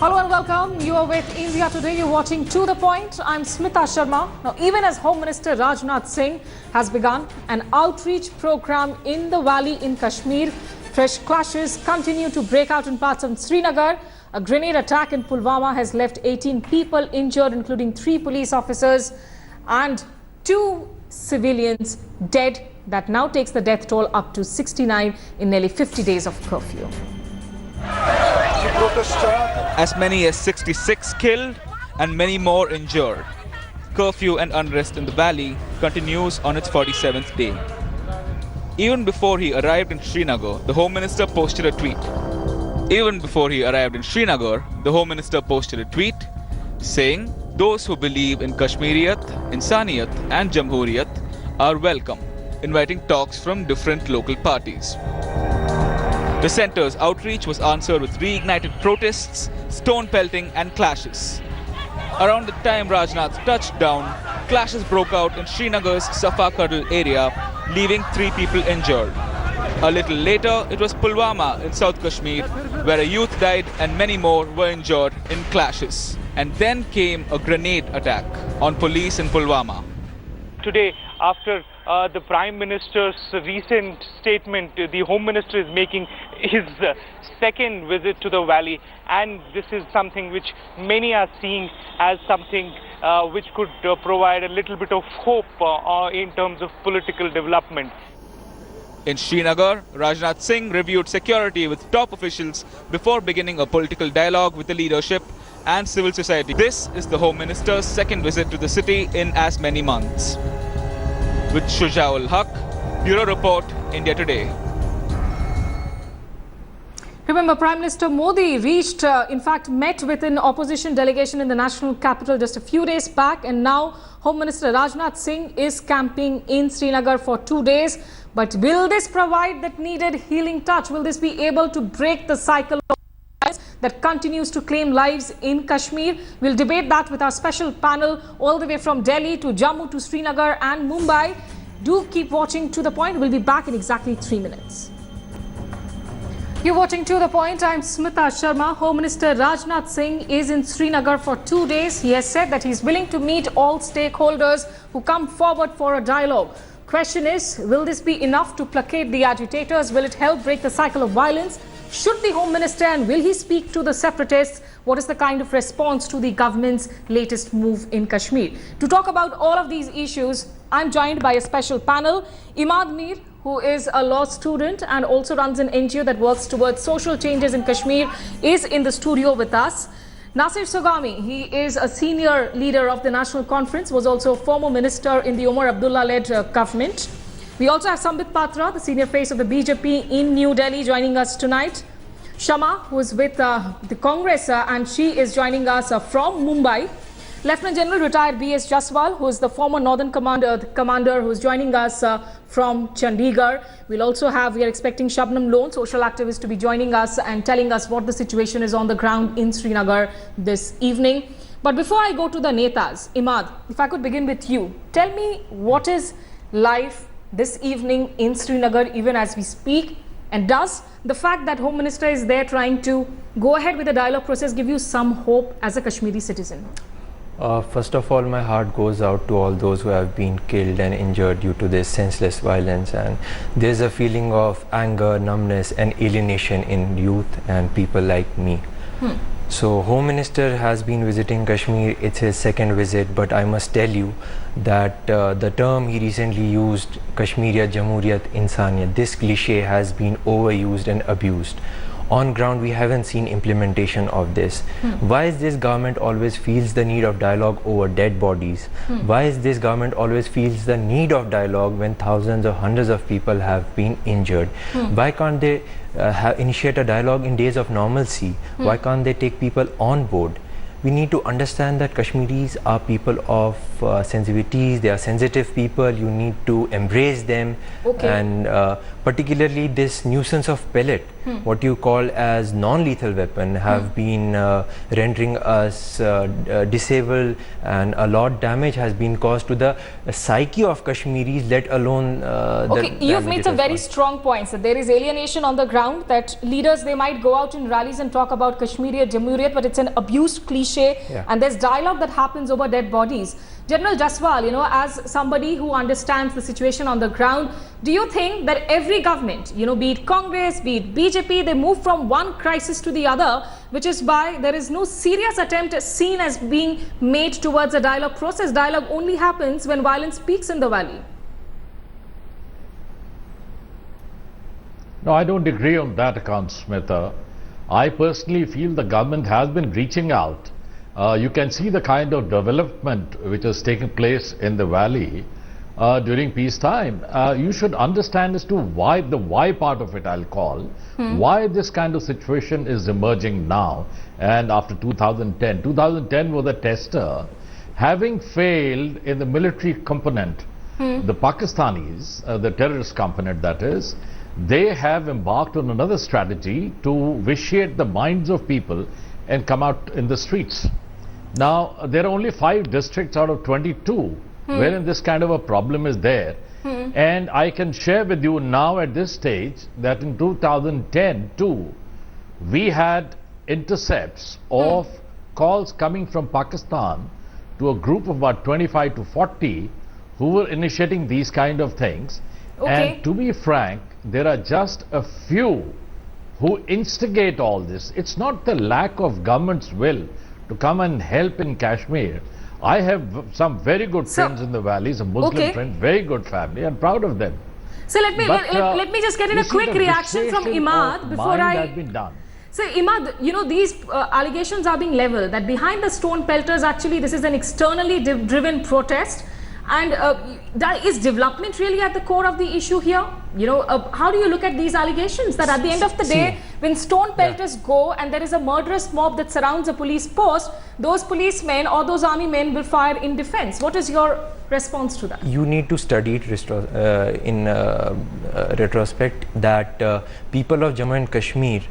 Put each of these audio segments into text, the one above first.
Hello and welcome. You are with India Today. You're watching To The Point. I'm Smita Sharma. Now, even as Home Minister Rajnath Singh has begun an outreach program in the valley in Kashmir, fresh clashes continue to break out in parts of Srinagar. A grenade attack in Pulwama has left 18 people injured, including 3 police officers and 2 civilians dead. That now takes the death toll up to 69 in nearly 50 days of curfew. As many as 66 killed and many more injured. Curfew and unrest in the valley continues on its 47th day. Even before he arrived in Srinagar, the Home Minister posted a tweet. Saying, those who believe in Kashmiriyat, Insaniyat and Jamhuriyat are welcome, inviting talks from different local parties. The centre's outreach was answered with reignited protests, stone pelting and clashes. Around the time Rajnath touched down, clashes broke out in Srinagar's Safa Kadal area, leaving 3 people injured. A little later, it was Pulwama in South Kashmir, where a youth died and many more were injured in clashes. And then came a grenade attack on police in Pulwama. Today, after the Prime Minister's recent statement, the Home Minister is making his second visit to the valley, and this is something which many are seeing as something which could provide a little bit of hope in terms of political development. In Srinagar, Rajnath Singh reviewed security with top officials before beginning a political dialogue with the leadership and civil society. This is the Home Minister's second visit to the city in as many months. With Shujaul Haq, Bureau Report, India Today. Remember, Prime Minister Modi met with an opposition delegation in the national capital just a few days back, and now Home Minister Rajnath Singh is camping in Srinagar for 2 days. But will this provide that needed healing touch? Will this be able to break the cycle of violence that continues to claim lives in Kashmir? We'll debate that with our special panel all the way from Delhi to Jammu to Srinagar and Mumbai. Do keep watching To The Point. We'll be back in exactly 3 minutes. You're watching To The Point. I'm Smita Sharma. Home Minister Rajnath Singh is in Srinagar for 2 days. He has said that he's willing to meet all stakeholders who come forward for a dialogue. Question is, will this be enough to placate the agitators? Will it help break the cycle of violence? Should the Home Minister, and will he speak to the separatists? What is the kind of response to the government's latest move in Kashmir? To talk about all of these issues, I'm joined by a special panel. Imad Mir, who is a law student and also runs an NGO that works towards social changes in Kashmir, is in the studio with us. Nasir Sogami, he is a senior leader of the National Conference, was also a former minister in the Omar Abdullah-led government. We also have Sambit Patra, the senior face of the BJP in New Delhi, joining us tonight. Shama, who is with the Congress, and she is joining us from Mumbai. Lieutenant General retired B.S. Jaswal, who is the former Northern Commander, who is joining us from Chandigarh. We are expecting Shabnam Lone, social activist, to be joining us and telling us what the situation is on the ground in Srinagar this evening. But before I go to the Netas, Imad, if I could begin with you, tell me what is life this evening in Srinagar even as we speak, and does the fact that Home Minister is there trying to go ahead with the dialogue process give you some hope as a Kashmiri citizen? First of all, my heart goes out to all those who have been killed and injured due to this senseless violence, and there's a feeling of anger, numbness and alienation in youth and people like me. So Home Minister has been visiting Kashmir. It's his second visit, but I must tell you that the term he recently used, Kashmiriyat, Jamhuriyat, Insaniyat, this cliche has been overused and abused. On ground, we haven't seen implementation of this. Why is this government always feels the need of dialogue over dead bodies? Why is this government always feels the need of dialogue when thousands or hundreds of people have been injured? Why can't they initiate a dialogue in days of normalcy? Why can't they take people on board? we need to understand that Kashmiris are people of sensitivities, they are sensitive people, you need to embrace them. Okay. And particularly this nuisance of pellet, what you call as non-lethal weapon, have been rendering us disabled, and a lot damage has been caused to the psyche of Kashmiris, let alone okay, you've made some very strong points that there is alienation on the ground, that leaders, they might go out in rallies and talk about Kashmir, Jamhuriyat, but it's an abused cliche, and there's dialogue that happens over dead bodies. General Jaswal, as somebody who understands the situation on the ground, do you think that every government, be it Congress, be it BJP, they move from one crisis to the other, which is why there is no serious attempt seen as being made towards a dialogue process? Dialogue only happens when violence peaks in the valley. No, I don't agree on that account, Smita. I personally feel the government has been reaching out. You can see the kind of development which has taken place in the valley during peacetime. You should understand as to why, the why part of it I'll call, why this kind of situation is emerging now and after 2010. 2010 was a tester. Having failed in the military component, the Pakistanis, the terrorist component that is, they have embarked on another strategy to vitiate the minds of people and come out in the streets. Now, there are only 5 districts out of 22 wherein this kind of a problem is there. And I can share with you now at this stage that in 2010 too, we had intercepts of calls coming from Pakistan to a group of about 25 to 40 who were initiating these kind of things. Okay. And to be frank, there are just a few who instigate all this. It's not the lack of government's will to come and help in Kashmir. I have some very good friends in the valleys, a Muslim friend, very good family. I'm proud of them. So let me just get in a quick reaction from Imad before I... So Imad, these allegations are being leveled that behind the stone pelters, actually this is an externally driven protest. And is development really at the core of the issue here? How do you look at these allegations that at the end of the day, when stone pelters go and there is a murderous mob that surrounds a police post, those policemen or those army men will fire in defense? What is your response to that? You need to study it in retrospect that people of Jammu and Kashmir,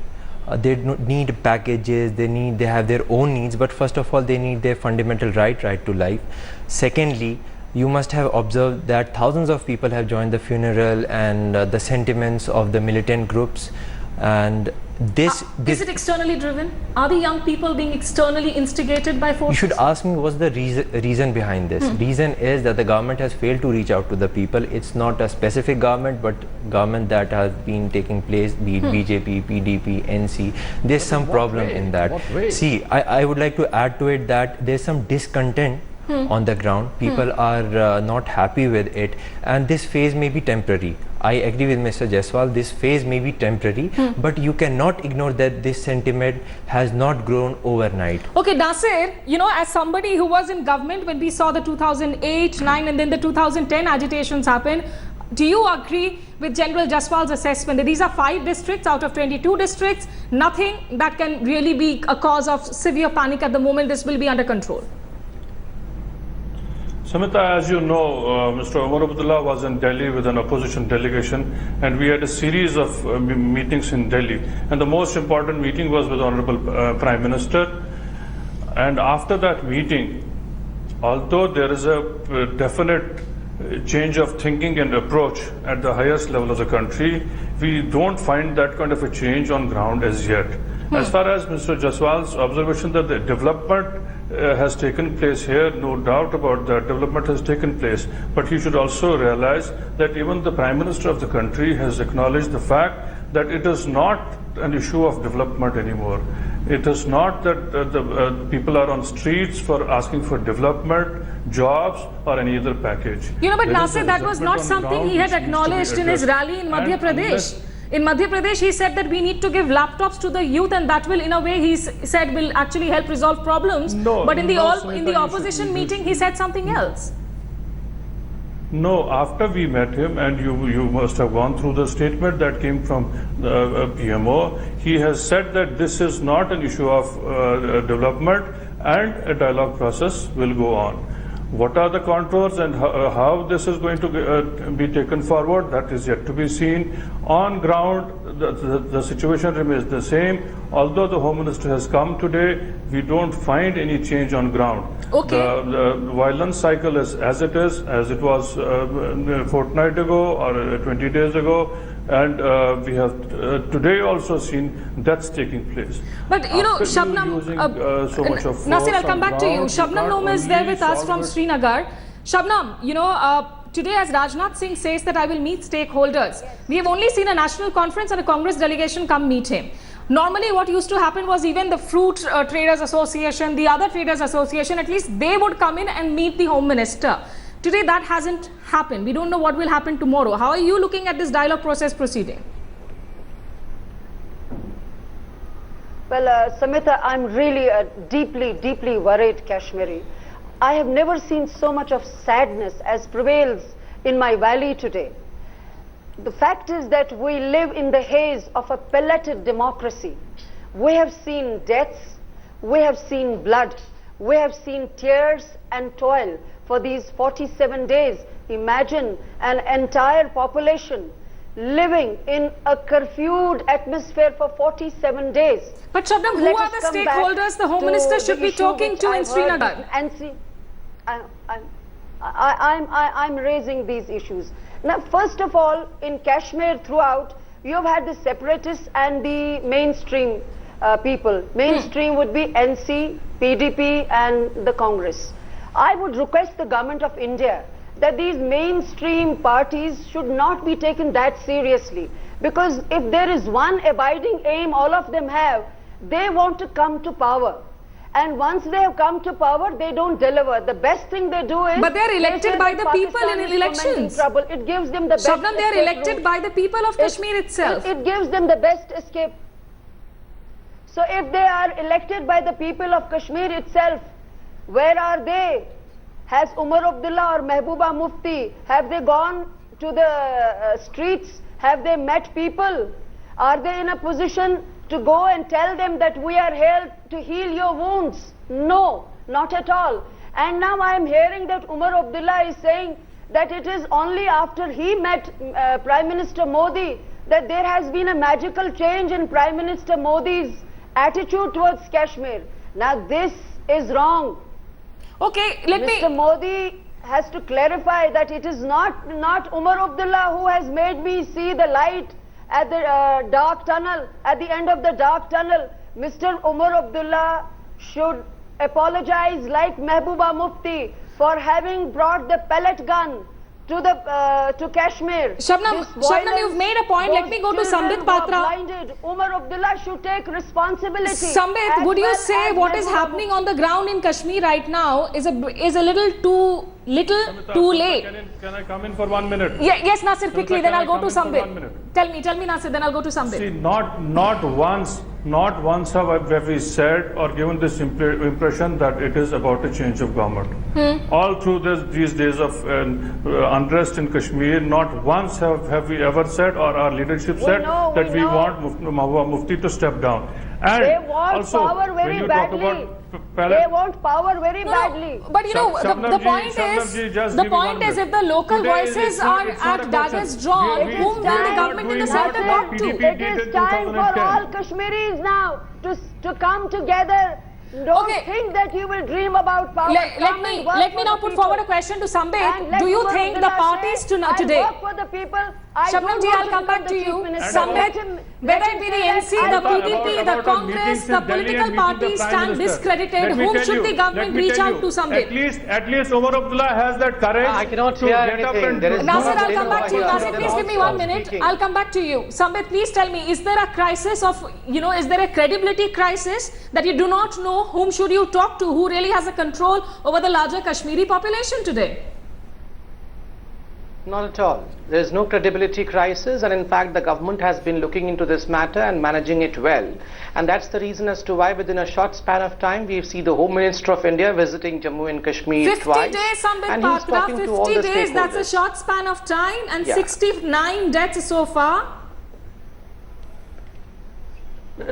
they need packages, they have their own needs, but first of all they need their fundamental right to life. Secondly, you must have observed that thousands of people have joined the funeral and the sentiments of the militant groups, and this is it externally driven? Are the young people being externally instigated by forces? You should ask me what's the reason behind this. Reason is that the government has failed to reach out to the people. It's not a specific government, but government that has been taking place, be it BJP, PDP, NC. There's some problem in that. See, I would like to add to it that there's some discontent on the ground. People are not happy with it, and this phase may be temporary. I agree with Mr. Jaiswal, this phase may be temporary, but you cannot ignore that this sentiment has not grown overnight. Okay, Nasir, as somebody who was in government when we saw the 2008, 9 and then the 2010 agitations happen, do you agree with General Jaswal's assessment that these are 5 districts out of 22 districts, nothing that can really be a cause of severe panic at the moment, this will be under control? Samita, as you know, Mr. Omar Abdullah was in Delhi with an opposition delegation, and we had a series of meetings in Delhi. And the most important meeting was with Honorable Prime Minister. And after that meeting, although there is a definite change of thinking and approach at the highest level of the country, we don't find that kind of a change on ground as yet. As far as Mr. Jaswal's observation that the development has taken place here, no doubt about that, development has taken place. But he should also realize that even the Prime Minister of the country has acknowledged the fact that it is not an issue of development anymore. It is not that the people are on streets for asking for development, jobs or any other package. But Nasir, that was not something he had acknowledged in his rally in Madhya Pradesh. In Madhya Pradesh, he said that we need to give laptops to the youth, and that will, in a way, he said, will actually help resolve problems. But in the opposition meeting, he said something else. No, after we met him, and you must have gone through the statement that came from the PMO, he has said that this is not an issue of development, and a dialogue process will go on. What are the contours and how this is going to be taken forward, that is yet to be seen. On ground, the situation remains the same. Although the Home Minister has come today, we don't find any change on ground. Okay. The violence cycle is as it was a fortnight ago or 20 days ago. And we have today also seen deaths taking place. But you know, Shabnam, so much of Nasir, I'll come back to you. Shabnam Nom is there with us from Srinagar. Shabnam, you know, today as Rajnath Singh says that I will meet stakeholders, we have only seen a national conference and a Congress delegation come meet him. Normally what used to happen was even the Fruit Traders Association, the other Traders Association, at least they would come in and meet the Home Minister. Today that hasn't happened. We don't know what will happen tomorrow. How are you looking at this dialogue process proceeding? Well, Samita, I'm really deeply worried, Kashmiri. I have never seen so much of sadness as prevails in my valley today. The fact is that we live in the haze of a pelleted democracy. We have seen deaths, we have seen blood, we have seen tears and toil for these 47 days. Imagine an entire population living in a curfewed atmosphere for 47 days. But Shabnam, who are the stakeholders the Home Minister should be talking to in Srinagar? And see, I'm raising these issues. Now, first of all, in Kashmir throughout, you have had the separatists and the mainstream people. Mainstream would be NC, PDP and the Congress. I would request the government of India that these mainstream parties should not be taken that seriously, because if there is one abiding aim all of them have, they want to come to power. And once they have come to power, they don't deliver. The best thing they do is... But they are elected by the people in elections. It gives them the best Shabnam, they are elected route. by the people of Kashmir itself. It gives them the best escape. So if they are elected by the people of Kashmir itself, where are they? Has Omar Abdullah or Mehbooba Mufti, have they gone to the streets? Have they met people? Are they in a position to go and tell them that we are here to heal your wounds? No, not at all. And now I am hearing that Omar Abdullah is saying that it is only after he met Prime Minister Modi that there has been a magical change in Prime Minister Modi's attitude towards Kashmir. Now this is wrong. Okay, Mr. Modi has to clarify that it is not Omar Abdullah who has made me see the light at the dark tunnel, at the end of the dark tunnel. Mr. Omar Abdullah should apologize like Mehbooba Mufti for having brought the pellet gun to Kashmir. Shabnam, you've made a point. Let me go to Sambit Patra. Omar Abdullah should take responsibility. Sambit, would you say what is happening on the ground in Kashmir right now is a little too late? Can I come in for 1 minute? Yes, Nasir, quickly, then I'll go to Tell Sambit. Tell me, Nasir, then I'll go to Sambit. See, not once have we said or given this impression that it is about a change of government. All through these days of unrest in Kashmir, not once have we ever said, or our leadership said, that we want Mehbooba Mufti to step down. And they want also, power very badly. They want power very badly. But you know, the point is, if the local voices are at daggers drawn, whom will the government in the center talk to? It is time for all Kashmiris now to come together. Don't think that you will dream about power. Let me now put forward a question to Sambit. Do you think the parties today? I work for the people. Shabnam ji, I'll come back to you. Sambit, whether it be the NC, the PDP, the Congress, the political parties stand discredited. Whom should the government reach out to, Sambit? At least Omar Abdullah has that courage. I cannot hear anything. Nasir, I'll come back to you. Nasir, please give me 1 minute. I'll come back to you. Sambit, please tell me, is there a crisis of, is there a credibility crisis that you do not know whom should you talk to, who really has a control over the larger Kashmiri population today? Not at all. There is no credibility crisis, and in fact the government has been looking into this matter and managing it well. And that's the reason as to why within a short span of time we see the Home Minister of India visiting Jammu and Kashmir 50 twice. days, Sambit and he's Patra, talking to all the 50 days, stakeholders. that's a short span of time, and 69 deaths so far.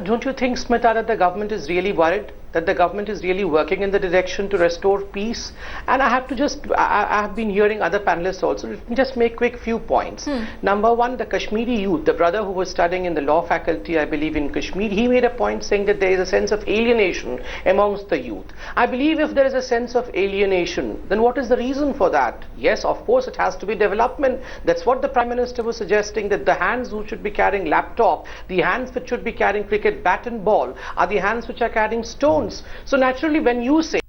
Don't you think, Smita, that the government is really worried? that the government is really working in the direction to restore peace? And I have to just, I have been hearing other panelists also. Let me just make quick few points. Number one, the Kashmiri youth, the brother who was studying in the law faculty, I believe in Kashmir, he made a point saying that there is a sense of alienation amongst the youth. I believe if there is a sense of alienation, then what is the reason for that? Yes, of course, it has to be development. That's what the Prime Minister was suggesting, that the hands who should be carrying laptop, the hands which should be carrying cricket bat and ball, are the hands which are carrying stones. So naturally, when you say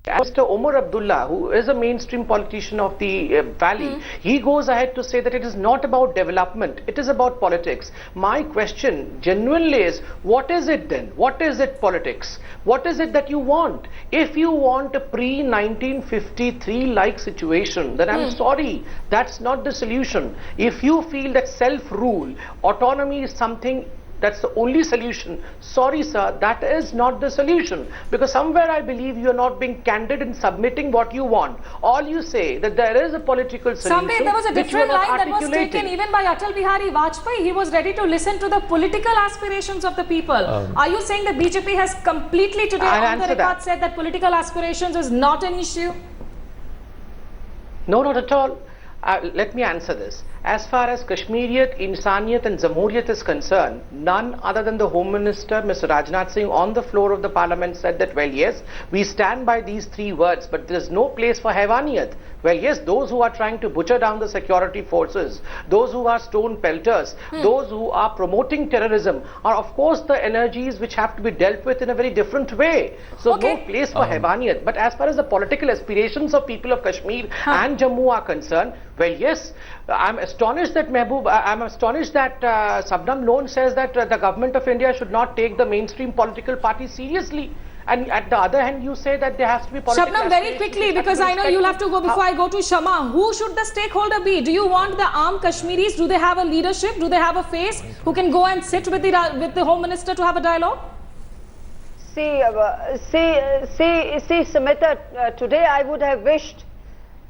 Mr. Omar Abdullah, who is a mainstream politician of the valley, he goes ahead to say that it is not about development, it is about politics. My question genuinely is, what is it then? What is it politics? What is it that you want? If you want a pre-1953 like situation, then I'm sorry, that's not the solution. If you feel that self-rule, autonomy is something that's the only solution, sorry sir, that is not the solution, because somewhere I believe you are not being candid in submitting what you want. All you say that there is a political solution. Someday there was a different line that was taken even by Atal Bihari Vajpayee. He was ready to listen to the political aspirations of the people. Are you saying that BJP has completely today on the record said that political aspirations is not an issue? No, not at all. Let me answer this. As far as Kashmiriyat, Insaniyat and Jamhuriyat is concerned, none other than the Home Minister, Mr. Rajnath Singh, on the floor of the Parliament said that, well, yes, we stand by these three words, but there is no place for Haywaniyat. Well, yes, those who are trying to butcher down the security forces, those who are stone pelters, those who are promoting terrorism are, of course, the energies which have to be dealt with in a very different way. So, no place for Haywaniyat. But as far as the political aspirations of people of Kashmir and Jammu are concerned, well, yes, I'm astonished that Sabnam Lone says that the government of India should not take the mainstream political parties seriously. And at the other hand, you say that there has to be political Shabnam, very quickly, because I know you'll have to go before I go to Shama. Who should the stakeholder be? Do you want the armed Kashmiris? Do they have a leadership? Do they have a face who can go and sit with the Home Minister to have a dialogue? See, Samita, today I would have wished,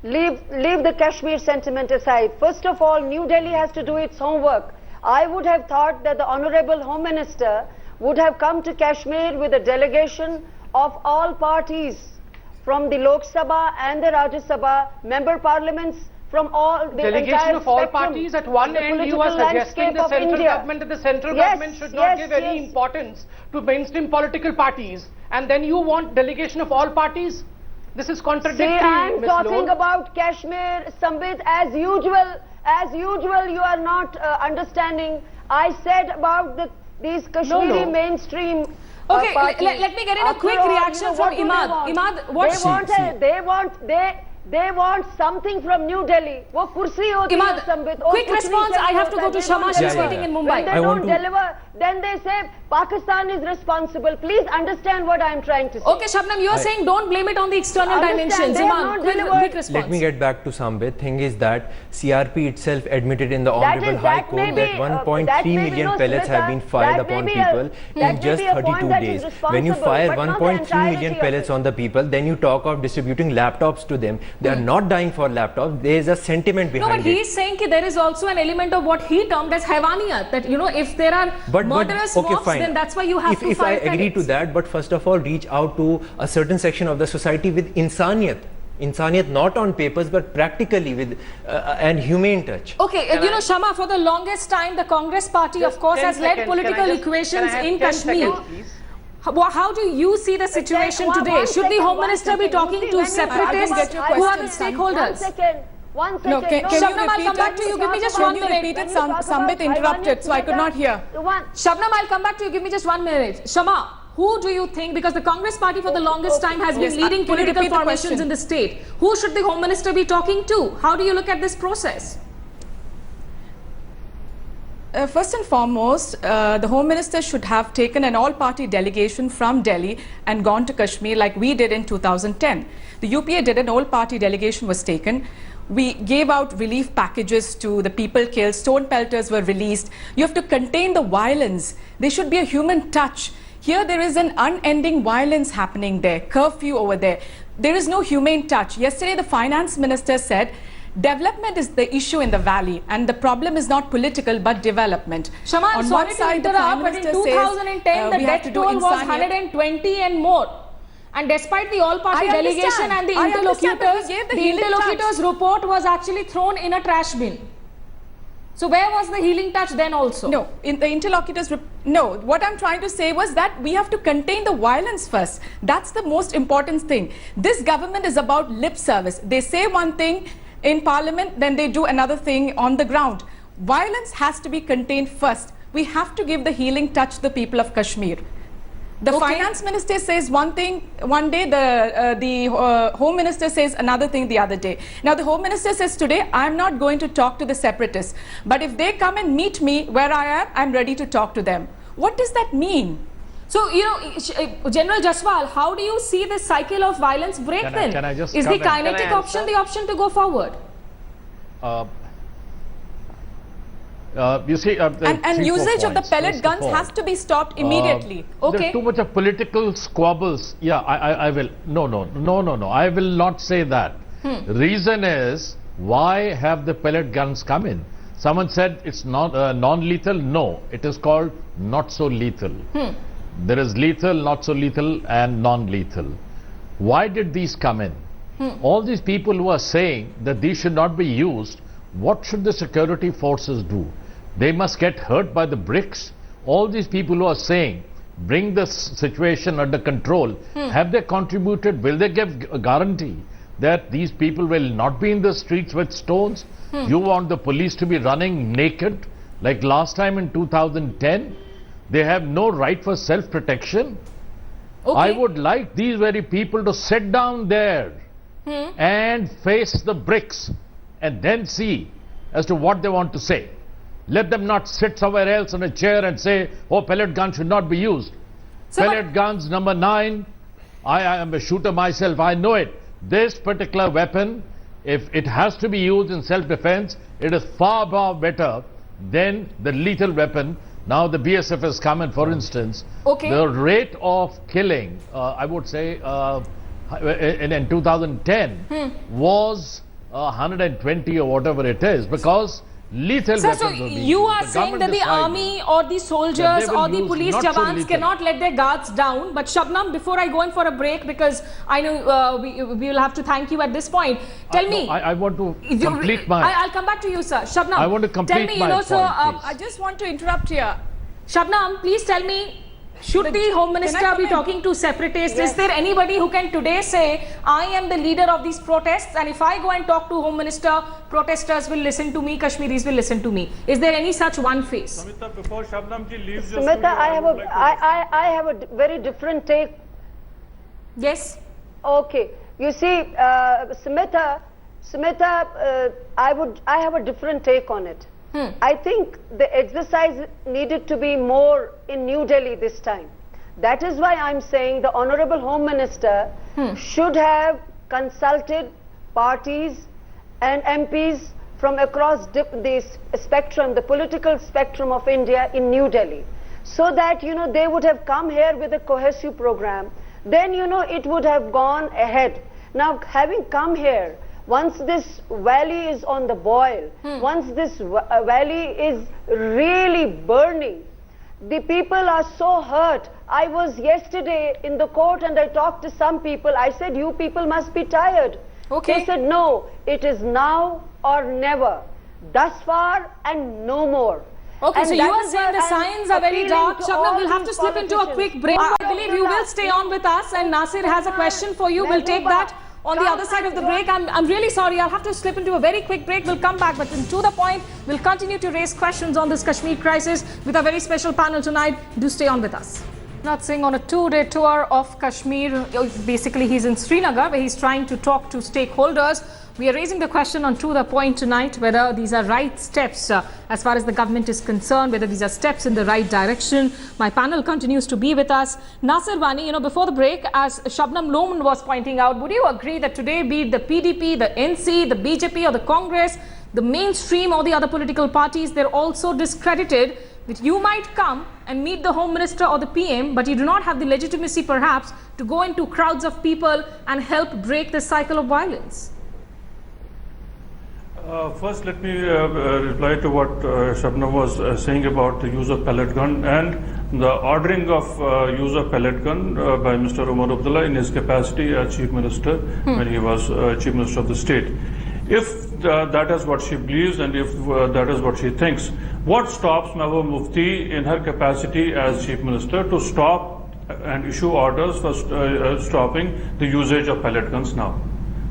leave the Kashmir sentiment aside. First of all, New Delhi has to do its homework. I would have thought that the Honorable Home Minister would have come to Kashmir with a delegation of all parties from the Lok Sabha and the Rajya Sabha, member parliaments from all the delegation of all parties. At one end you are suggesting the central government that the central government should not give any importance to mainstream political parties, and then you want delegation of all parties? This is contradictory. See, I am talking about Kashmir, Sambit, as usual you are not understanding. I said about these Kashmiri mainstream parties. Let me get in a quick reaction from Imad. Imad, what they want something from New Delhi. वो कुर्सी होती है Sambit. Quick response. I have to go to Shama. She's waiting in Mumbai. When they don't deliver, then they say Pakistan is responsible. Please understand what I am trying to say. Okay, Shabnam, you are saying don't blame it on the external dimensions. Imad, quick response. Let me get back to Sambit. Thing is that CRP itself admitted in the Honorable High Court that 1.3 million pellets have been fired upon people in just 32 days. When you fire 1.3 million pellets on the people, then you talk of distributing laptops to them. They are not dying for laptops. There is a sentiment behind it. No, but he is saying that there is also an element of what he termed as Haywaniyat, that, you know, if there are murderous mobs, then that's why you have to fire pellets. If I agree to that, but first of all, reach out to a certain section of the society with insaniyat. Insaniyat not on papers, but practically with an humane touch. Okay, you know, Shama, for the longest time, the Congress party, of course, has led political equations in Kashmir. How do you see the situation today? Should the Home Minister be talking to separatists? Who are the stakeholders? One second. No, can you I'll come back to you. Give me just 1 minute. Repeat it? Sambit interrupted, so I could not hear. Shabnam, I'll come back to you. Give me just 1 minute. Shama, who do you think, because the Congress party for the longest time has been leading political formations in the state, who should the Home Minister be talking to? How do you look at this process? First and foremost, the Home Minister should have taken an all-party delegation from Delhi and gone to Kashmir like we did in 2010. The UPA did, an all-party delegation was taken. We gave out relief packages to the people killed. Stone pelters were released. You have to contain the violence. There should be a human touch. Here there is an unending violence happening there, curfew over there. There is no humane touch. Yesterday the Finance Minister said Development is the issue in the valley, and the problem is not political but development. Shama, I'm sorry to interrupt, but in 2010 the death toll was 120 and more. And despite the all-party delegation and the interlocutors' report was actually thrown in a trash bin. So where was the healing touch then also? No, in the interlocutors, no. What I'm trying to say was that we have to contain the violence first. That's the most important thing. This government is about lip service. They say one thing in parliament, then they do another thing on the ground. Violence has to be contained first. We have to give the healing touch to the people of Kashmir. The finance minister says one thing one day, the home minister says another thing the other day. Now the home minister says today, I'm not going to talk to the separatists. But if they come and meet me where I am, I'm ready to talk to them. What does that mean? So, you know, General Jaswal, how do you see this cycle of violence break then? Can I just Is the kinetic option the option to go forward? You see, and usage of the pellet guns has to be stopped immediately. There's too much of political squabbles. Yeah, I will. No. I will not say that. The reason is, why have the pellet guns come in? Someone said it's not non-lethal. No, it is called not so lethal. There is lethal, not so lethal, and non-lethal. Why did these come in? All these people who are saying that these should not be used, what should the security forces do? They must get hurt by the bricks. All these people who are saying, bring the situation under control, have they contributed? Will they give a guarantee that these people will not be in the streets with stones? You want the police to be running naked like last time in 2010? They have no right for self-protection. I would like these very people to sit down there and face the bricks and then see as to what they want to say. Let them not sit somewhere else on a chair and say, oh, pellet guns should not be used. So pellet guns, number 9, I am a shooter myself, I know it. This particular weapon, if it has to be used in self-defense, it is far, far better than the lethal weapon. Now the BSF has come in, for instance, the rate of killing, I would say, in 2010 was 120 or whatever it is, because lethal weapons so you are saying that the army or the soldiers or the police jawans cannot let their guards down. But Shabnam, before I go in for a break, because I know we will have to thank you at this point, tell me. I want to complete my... I'll come back to you, sir. Shabnam, I want to complete my point, I just want to interrupt here. Shabnam, please tell me, should the Home Minister be talking to separatists? Yes. Is there anybody who can today say, I am the leader of these protests, and if I go and talk to Home Minister, protesters will listen to me, Kashmiris will listen to me? Is there any such one face? Samita, before Shabnam ji leaves your Samita, I have a very different take. Yes. Okay. You see, Samita, I have a different take on it. I think the exercise needed to be more in New Delhi this time. That is why I'm saying the Honorable Home Minister should have consulted parties and MPs from across the spectrum, the political spectrum of India in New Delhi, so that, you know, they would have come here with a cohesive program. Then, you know, it would have gone ahead. Now, having come here, once this valley is on the boil, once this valley is really burning, the people are so hurt. I was yesterday in the court and I talked to some people. I said, you people must be tired. They said, no, it is now or never. Thus far and no more. Okay, and so you are saying the signs are very dark. Shabnam, we'll have to slip into a quick break. I believe you will stay on with us, and Nasir has a question for you. We'll take that on the other side of the break. I'm really sorry, I'll have to slip into a very quick break. We'll come back, but to the point, we'll continue to raise questions on this Kashmir crisis with a very special panel tonight. Do stay on with us. Rajnath Singh on a 2-day tour of Kashmir. Basically, he's in Srinagar, where he's trying to talk to stakeholders. We are raising the question on To The Point tonight, whether these are right steps as far as the government is concerned, whether these are steps in the right direction. My panel continues to be with us. Nasir Wani, you know, before the break, as Shabnam Loman was pointing out, would you agree that today, be it the PDP, the NC, the BJP or the Congress, the mainstream or the other political parties, they're also discredited, that you might come and meet the Home Minister or the PM, but you do not have the legitimacy perhaps to go into crowds of people and help break the cycle of violence? First, let me reply to what Shabnam was saying about the use of pellet gun and the ordering of use of pellet gun by Mr. Omar Abdullah in his capacity as Chief Minister when he was Chief Minister of the state. If that is what she believes and if that is what she thinks, what stops Mehbooba Mufti in her capacity as Chief Minister to stop and issue orders for stopping the usage of pellet guns now?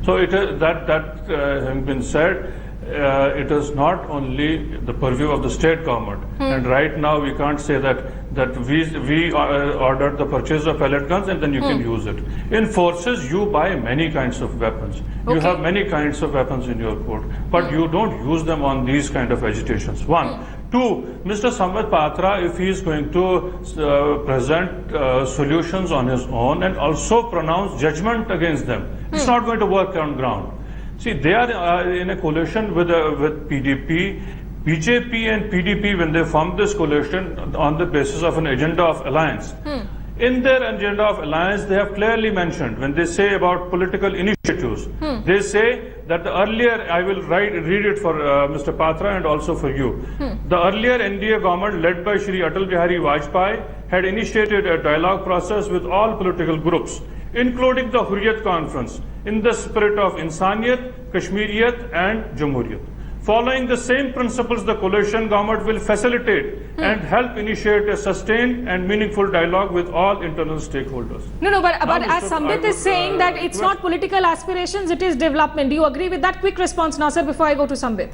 So it is that having been said, it is not only the purview of the state government, and right now we can't say that we ordered the purchase of pellet guns and then you can use it. In forces, you buy many kinds of weapons. You have many kinds of weapons in your court, but you don't use them on these kind of agitations. One. Two, Mr. Sambit Patra, if he is going to present solutions on his own and also pronounce judgment against them, it's not going to work on ground. See, they are in a coalition with PDP. BJP and PDP, when they formed this coalition on the basis of an agenda of alliance, in their agenda of alliance, they have clearly mentioned, when they say about political initiatives, they say that the earlier, I will read it for Mr. Patra and also for you. The earlier NDA government led by Shri Atal Bihari Vajpayee had initiated a dialogue process with all political groups, including the Hurriyat Conference, in the spirit of Insaniyat, Kashmiriyat and Jamhuriyat. Following the same principles, the coalition government will facilitate and help initiate a sustained and meaningful dialogue with all internal stakeholders. No, but as Sambit is saying that it's not political aspirations, it is development. Do you agree with that? Quick response, Nasser, before I go to Sambit.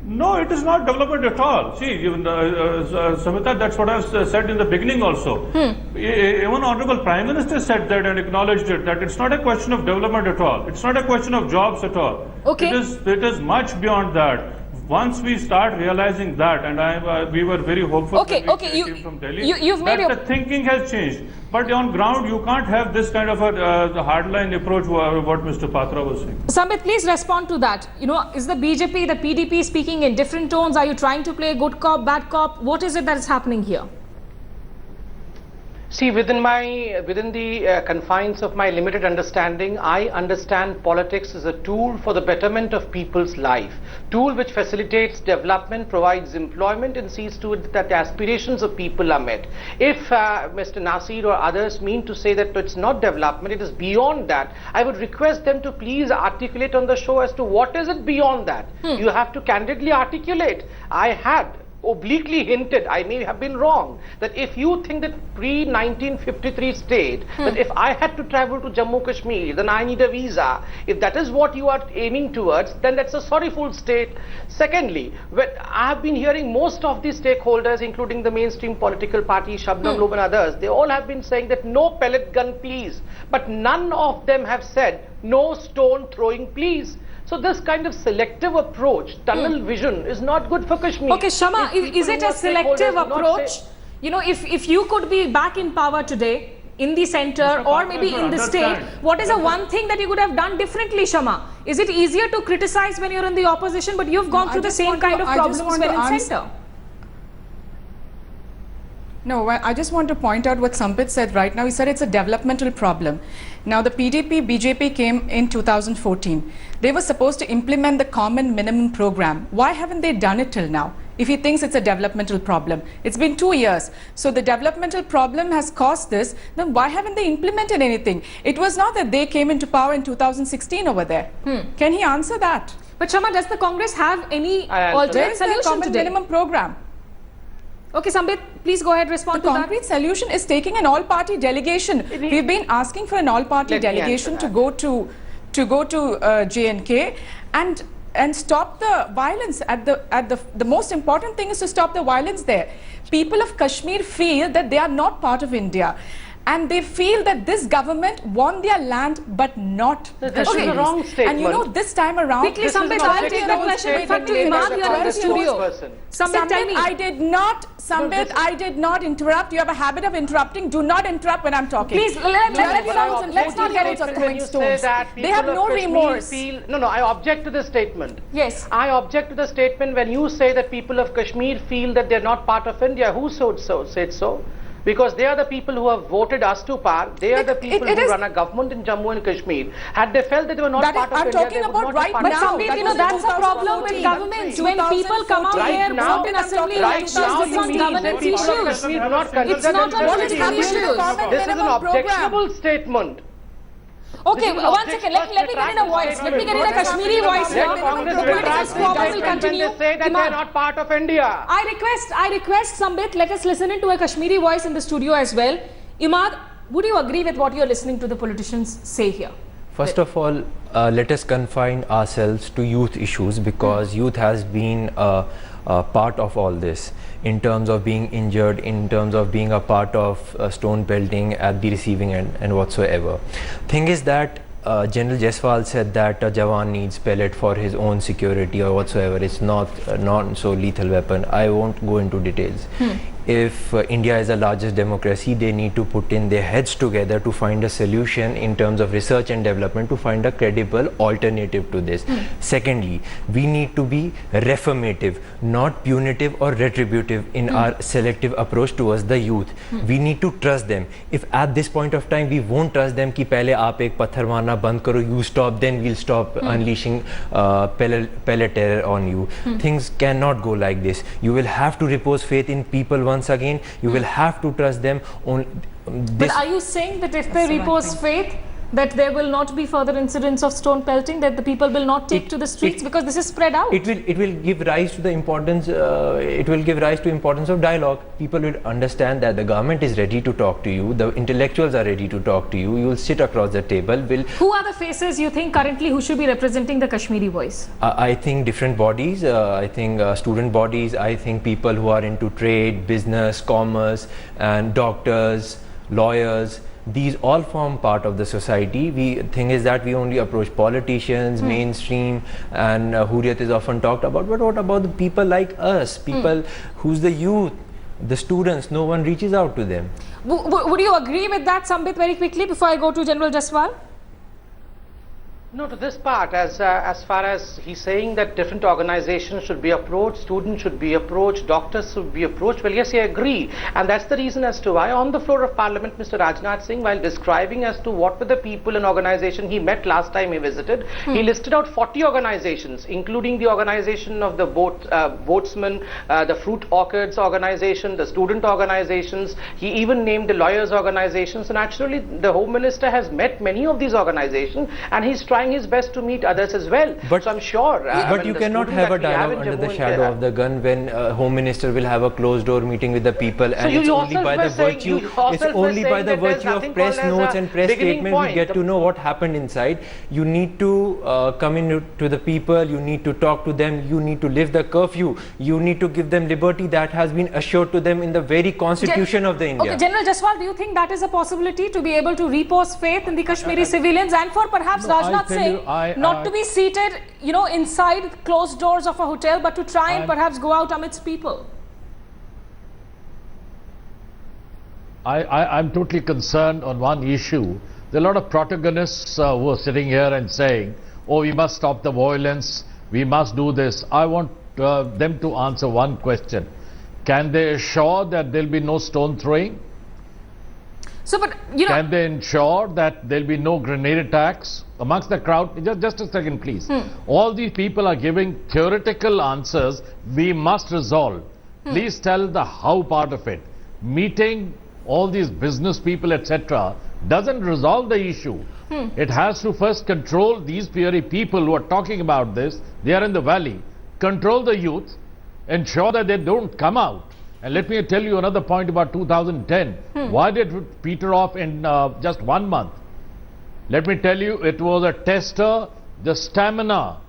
No, it is not development at all. See, Samita, that's what I said in the beginning also. Even Honorable Prime Minister said that and acknowledged it, that it's not a question of development at all. It's not a question of jobs at all. Okay. It is much beyond that. Once we start realizing that, and we were very hopeful from Delhi, the thinking has changed. But on ground, you can't have this kind of the hardline approach what Mr. Patra was saying. Sambit, please respond to that. You know, is the BJP, the PDP speaking in different tones? Are you trying to play good cop, bad cop? What is it that is happening here? See, within the confines of my limited understanding, I understand politics as a tool for the betterment of people's life. Tool which facilitates development, provides employment and sees to it that the aspirations of people are met. If Mr. Nasir or others mean to say that it's not development, it is beyond that, I would request them to please articulate on the show as to what is it beyond that. You have to candidly articulate. I had obliquely hinted, I may have been wrong, that if you think that pre-1953 state, that if I had to travel to Jammu Kashmir, then I need a visa, if that is what you are aiming towards, then that's a sorrowful state. Secondly, I have been hearing most of the stakeholders, including the mainstream political parties, Shabnam Loeb and others, they all have been saying that no pellet gun please, but none of them have said no stone throwing please. So this kind of selective approach, tunnel vision, is not good for Kashmir. Okay, Shama, is it a selective approach? You know, if you could be back in power today, in the center or maybe in the state, what is the one thing that you could have done differently, Shama? Is it easier to criticize when you're in the opposition, but you've gone through the same kind of problems when in center? No, I just want to point out what Sambit said right now. He said it's a developmental problem. Now, the PDP, BJP came in 2014. They were supposed to implement the common minimum program. Why haven't they done it till now? If he thinks it's a developmental problem. It's been 2 years. So the developmental problem has caused this. Then why haven't they implemented anything? It was not that they came into power in 2016 over there. Can he answer that? But Shama, does the Congress have any alternate solution common today? Minimum program. Okay, Sambit, please go ahead, respond to that. The concrete solution is taking an all-party delegation. We've been asking for an all-party delegation to go to J&K and stop the violence. The most important thing is to stop the violence there. People of Kashmir feel that they are not part of India. And they feel that this government won their land, but not the Kashmir. Okay. Wrong statement. And you know, this time around, quickly, Sambit, I'll take the question. In fact, to Imam, you are in the studio. Sambit, I did not interrupt. You have a habit of interrupting. Do not interrupt when I'm talking. Please, let's not get into throwing stones. They have no remorse. No, I object to this statement. Yes. I object to the statement when you say that people of Kashmir feel that they're not part of India. Who said so? Because they are the people who have voted us to power. They are the people who run a government in Jammu and Kashmir. Had they felt that they were not part of India, they would not have But Sambit, that's a problem with governments. When people come out here, vote in assembly elections, this is governance issues. It's not a political issue. This is an objectionable statement. Okay, one second. Let me get in a voice. Let me get in a Kashmiri voice here. The political squabble will continue. They say that they are not part of India. I request Sambit, let us listen into a Kashmiri voice in the studio as well. Imad, would you agree with what you're listening to the politicians say here? First of all, let us confine ourselves to youth issues, because youth has been part of all this in terms of being injured, in terms of being a part of stone pelting at the receiving end and whatsoever. Thing is that General Jaiswal said that a Jawan needs pellet for his own security or whatsoever. It's not so lethal weapon. I won't go into details. If India is the largest democracy, they need to put in their heads together to find a solution in terms of research and development to find a credible alternative to this. Secondly, we need to be reformative, not punitive or retributive in our selective approach towards the youth. We need to trust them. If at this point of time we won't trust them कि पहले आप एक पत्थर मारना बंद करो, you stop, then we'll stop unleashing pellet terror on you. Things cannot go like this. You will have to repose faith in people once again. You will have to trust them. But are you saying that if they repose faith, that there will not be further incidents of stone pelting, that the people will not take to the streets because this is spread out? It will give rise to the importance. It will give rise to importance of dialogue. People will understand that the government is ready to talk to you. The intellectuals are ready to talk to you. You will sit across the table. Who are the faces you think currently who should be representing the Kashmiri voice? I think different bodies. I think student bodies. I think people who are into trade, business, commerce, and doctors, lawyers. These all form part of the society. Thing is that we only approach politicians, mainstream, and Hurriyat is often talked about. But what about the people like us? People who's the youth, the students? No one reaches out to them. Would you agree with that, Sambit, very quickly before I go to General Jaiswal? No, to this part, as far as he's saying that different organizations should be approached, students should be approached, doctors should be approached, well, yes, I agree. And that's the reason as to why on the floor of Parliament, Mr. Rajnath Singh, while describing as to what were the people and organization he met last time he visited, he listed out 40 organizations, including the organization of the boatsmen, the fruit orchards organization, the student organizations. He even named the lawyers organizations. So naturally, the Home Minister has met many of these organizations, and he's trying his best to meet others as well. So I'm sure. But you cannot have a dialogue under the shadow of the gun when Home Minister will have a closed door meeting with the people, and it's only by the virtue. It's only by the virtue of press notes and press statements we get to know what happened inside. You need to come in to the people. You need to talk to them. You need to lift the curfew. You need to give them liberty that has been assured to them in the very constitution of the India. Okay, General Jaiswal, do you think that is a possibility to be able to repose faith in the Kashmiri civilians, and for perhaps Rajnath Singh not to be seated, inside closed doors of a hotel, but to try and perhaps go out amidst people? I'm totally concerned on one issue. There are a lot of protagonists who are sitting here and saying, oh, we must stop the violence, we must do this. I want them to answer one question. Can they assure that there will be no stone throwing? So, but can they ensure that there will be no grenade attacks amongst the crowd? Just a second, please. All these people are giving theoretical answers. We must resolve. Please tell the how part of it. Meeting all these business people, etc., doesn't resolve the issue. It has to first control these very people who are talking about this. They are in the valley. Control the youth. Ensure that they don't come out. And let me tell you another point about 2010. Why did it peter off in just 1 month? Let me tell you, it was a tester. The stamina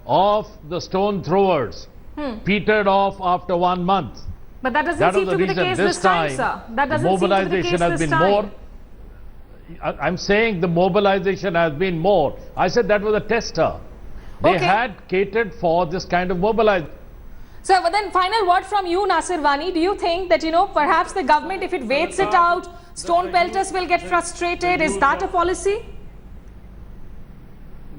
of the stone throwers petered off after 1 month. But that doesn't seem to be the case this time, sir. That doesn't seem to be the case this time. More. I'm saying the mobilization has been more. I said that was a tester. They had catered for this kind of mobilization. So, but then final word from you, Nasir Wani. Do you think that, perhaps the government, if it waits it out, stone pelters will get frustrated? Is that a policy?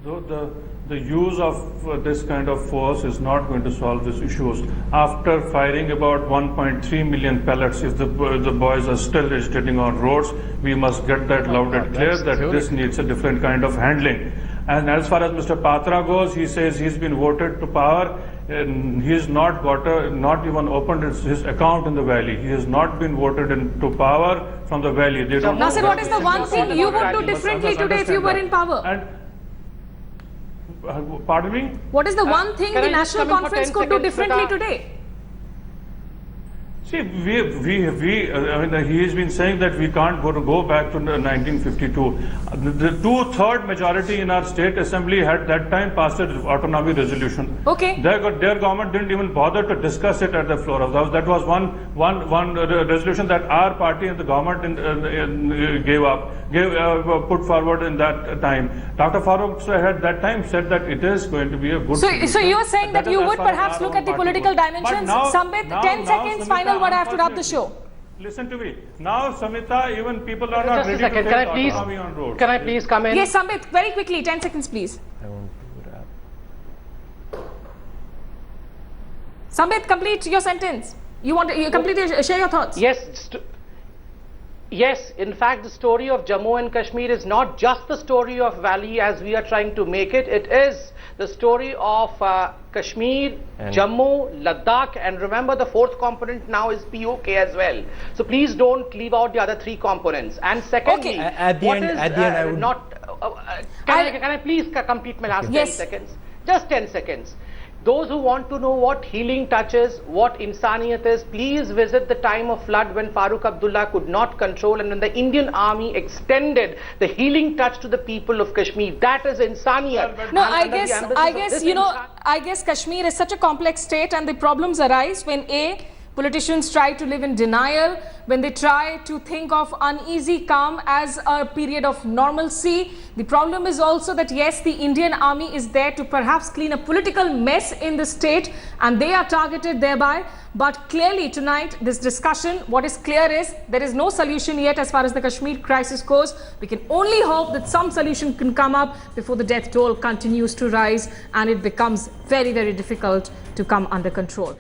The the use of this kind of force is not going to solve these issues. After firing about 1.3 million pellets, if the boys are still agitating on roads, we must get that loud and clear that this needs a different kind of handling. And as far as Mr. Patra goes, he says he's been voted to power. And he's not even opened his account in the valley. He has not been voted into power from the valley. They don't Nasir, what is the one thing you would do differently today if you were in power? And, pardon me? What is the one thing the National Conference could do differently today? See, he has been saying that we can't go back to 1952. The 2/3 majority in our state assembly had that time passed an autonomy resolution. Okay. Their government didn't even bother to discuss it at the floor of the house. That was one resolution that our party and the government put forward in that time. Dr. Farooq at that time said that it is going to be a good solution. So you are saying that you would perhaps look at the political dimensions. Sambit, 10 seconds, final word, I have to wrap the show. Listen to me. Now, Samita, even people are not ready to take autonomy on roads. Can I please come in? Yes, Sambit, very quickly, 10 seconds, please. I want to wrap. Sambit, complete your sentence. You share your thoughts. Yes, in fact, the story of Jammu and Kashmir is not just the story of Valley as we are trying to make it. It is the story of Kashmir, Jammu, Ladakh, and remember the fourth component now is POK as well. So please don't leave out the other three components. And secondly, at the end, I would can I please complete my last 10 seconds? Just 10 seconds. Those who want to know what healing touch is, what insaniyat is, please visit the time of flood when Farooq Abdullah could not control and when the Indian army extended the healing touch to the people of Kashmir. That is insaniyat. No, I guess Kashmir is such a complex state and the problems arise when politicians try to live in denial, when they try to think of uneasy calm as a period of normalcy. The problem is also that yes, the Indian army is there to perhaps clean a political mess in the state and they are targeted thereby. But clearly tonight, this discussion, what is clear is there is no solution yet as far as the Kashmir crisis goes. We can only hope that some solution can come up before the death toll continues to rise and it becomes very, very difficult to come under control.